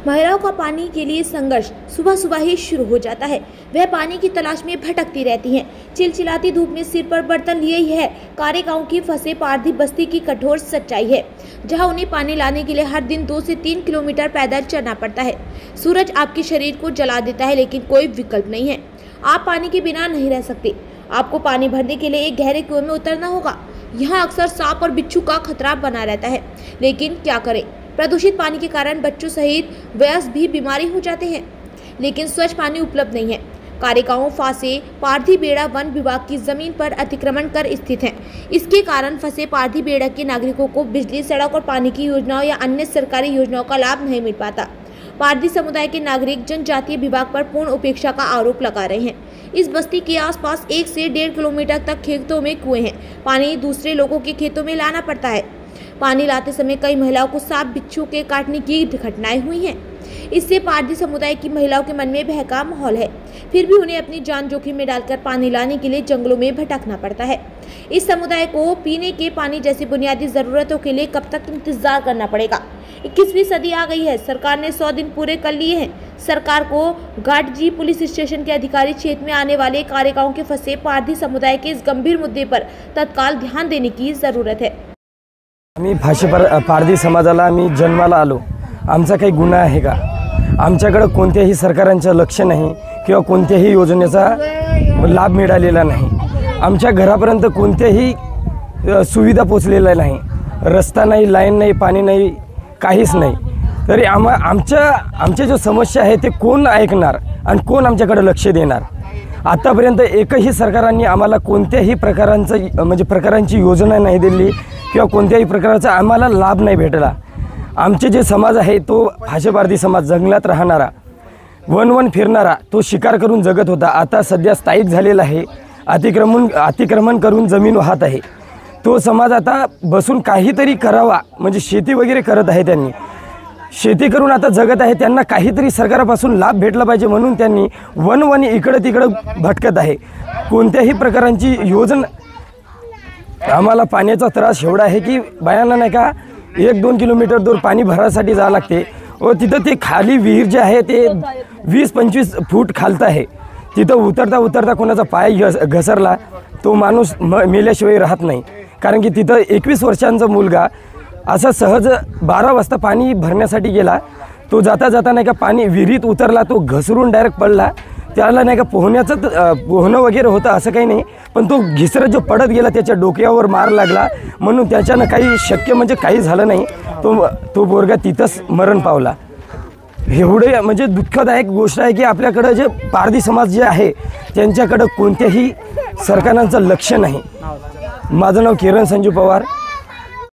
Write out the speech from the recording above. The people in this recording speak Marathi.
महिलाओं का पानी के लिए संघर्ष सुबह सुबह ही शुरू हो जाता है। वह पानी की तलाश में भटकती रहती हैं। चिलचिलाती धूप में सिर पर बर्तन लिए ही है कारे गांव की फंसे पारधी बस्ती की कठोर सच्चाई है, जहां उन्हें पानी लाने के लिए हर दिन 2 से 3 किलोमीटर पैदल चलना पड़ता है। सूरज आपके शरीर को जला देता है, लेकिन कोई विकल्प नहीं है। आप पानी के बिना नहीं रह सकते। आपको पानी भरने के लिए एक गहरे कुएं में उतरना होगा। यहाँ अक्सर सांप और बिच्छू का खतरा बना रहता है, लेकिन क्या करें, प्रदूषित पानी के कारण बच्चों सहित वयस्क भी बीमारी हो जाते हैं। लेकिन स्वच्छ पानी उपलब्ध नहीं है। कारेगांव फांसे पारधी बेड़ा वन विभाग की जमीन पर अतिक्रमण कर स्थित है। इसके कारण फंसे पारधी बेड़ा के नागरिकों को बिजली, सड़क और पानी की योजनाओं या अन्य सरकारी योजनाओं का लाभ नहीं मिल पाता। पारधी समुदाय के नागरिक जनजातीय विभाग पर पूर्ण उपेक्षा का आरोप लगा रहे हैं। इस बस्ती के आसपास 1 से 1.5 किलोमीटर तक खेतों में कुएं हैं। पानी दूसरे लोगों के खेतों में लाना पड़ता है। पानी लाते समय कई महिलाओं को सांप बिच्छू के काटने की घटनाएं हुई हैं। इससे पारधी समुदाय की महिलाओं के मन में भय का माहौल है। फिर भी उन्हें अपनी जान जोखिम में डालकर पानी लाने के लिए जंगलों में भटकना पड़ता है। इस समुदाय को पीने के पानी जैसी बुनियादी जरूरतों के लिए कब तक इंतजार करना पड़ेगा? 21वीं सदी आ गई है। सरकार ने 100 दिन पूरे कर लिए हैं। सरकार को घाटजी पुलिस स्टेशन के अधिकारी क्षेत्र में आने वाले कारेगांव के फंसे पारधी समुदाय के इस गंभीर मुद्दे पर तत्काल ध्यान देने की जरूरत है। आम्ही पारधी समाजाला आम्ही जन्माला आलो, आमचा काही गुन्हा आहे का? आमच्याकडे कोणत्याही सरकारांचं लक्ष नाही किंवा कोणत्याही योजनेचा लाभ मिळालेला नाही। आमच्या घरापर्यंत कोणत्याही सुविधा पोचलेल्या नाही, रस्ता नाही, लाईन नाही, पाणी नाही, काहीच नाही। तरी आमच्या जो समस्या आहे ते कोण ऐकणार आणि कोण आमच्याकडे लक्ष देणार? आतापर्यंत एकही सरकारांनी आम्हाला कोणत्याही प्रकारांची योजना नाही दिली किंवा कोणत्याही प्रकारचा आम्हाला लाभ नाही भेटला। आमचे जे समाज आहे तो फाशे पारधी समाज जंगलात राहणारा, वन फिरणारा, तो शिकार करून जगत होता। आता सध्या स्थायिक झालेला आहे, अतिक्रमण करून जमीन वाहत आहे। तो समाज आता बसून काहीतरी करावा, म्हणजे शेती वगैरे करत आहे, त्यांनी शेती करून आता जगत आहे। त्यांना काहीतरी सरकारापासून लाभ भेटला पाहिजे म्हणून त्यांनी वन इकडे तिकडे भटकत आहे। कोणत्याही प्रकारांची योजना, आम्हाला पाण्याचा त्रास एवढा आहे की बायांना नाही का 1-2 किलोमीटर दूर पाणी भरायसाठी जावं लागते व तिथं ते खाली विहीर जे आहे ते 20-25 फूट खालत आहे। तिथं उतरता कोणाचा पाय घसरला तो माणूस मेल्याशिवाय राहत नाही, कारण की तिथं 21 वर्षांचा मुलगा असा सहज 12 वाजता पाणी भरण्यासाठी गेला। तो जाता नाही का पाणी विहिरीत उतरला, तो घसरून डायरेक्ट पडला। त्याला नाही का पोहणं वगैरे होतं असं काही नाही, पण तो घिसरत जो पडत गेला त्याच्या डोक्यावर मार लागला, म्हणून त्याच्यानं काही काही झालं नाही। तो पोरगा तिथंच मरण पावला। एवढे म्हणजे दुःखदायक गोष्ट आहे की आपल्याकडे जे पारधी समाज जे आहे त्यांच्याकडे कोणत्याही सरकारांचं लक्ष नाही। माझं नाव किरण संजू पवार,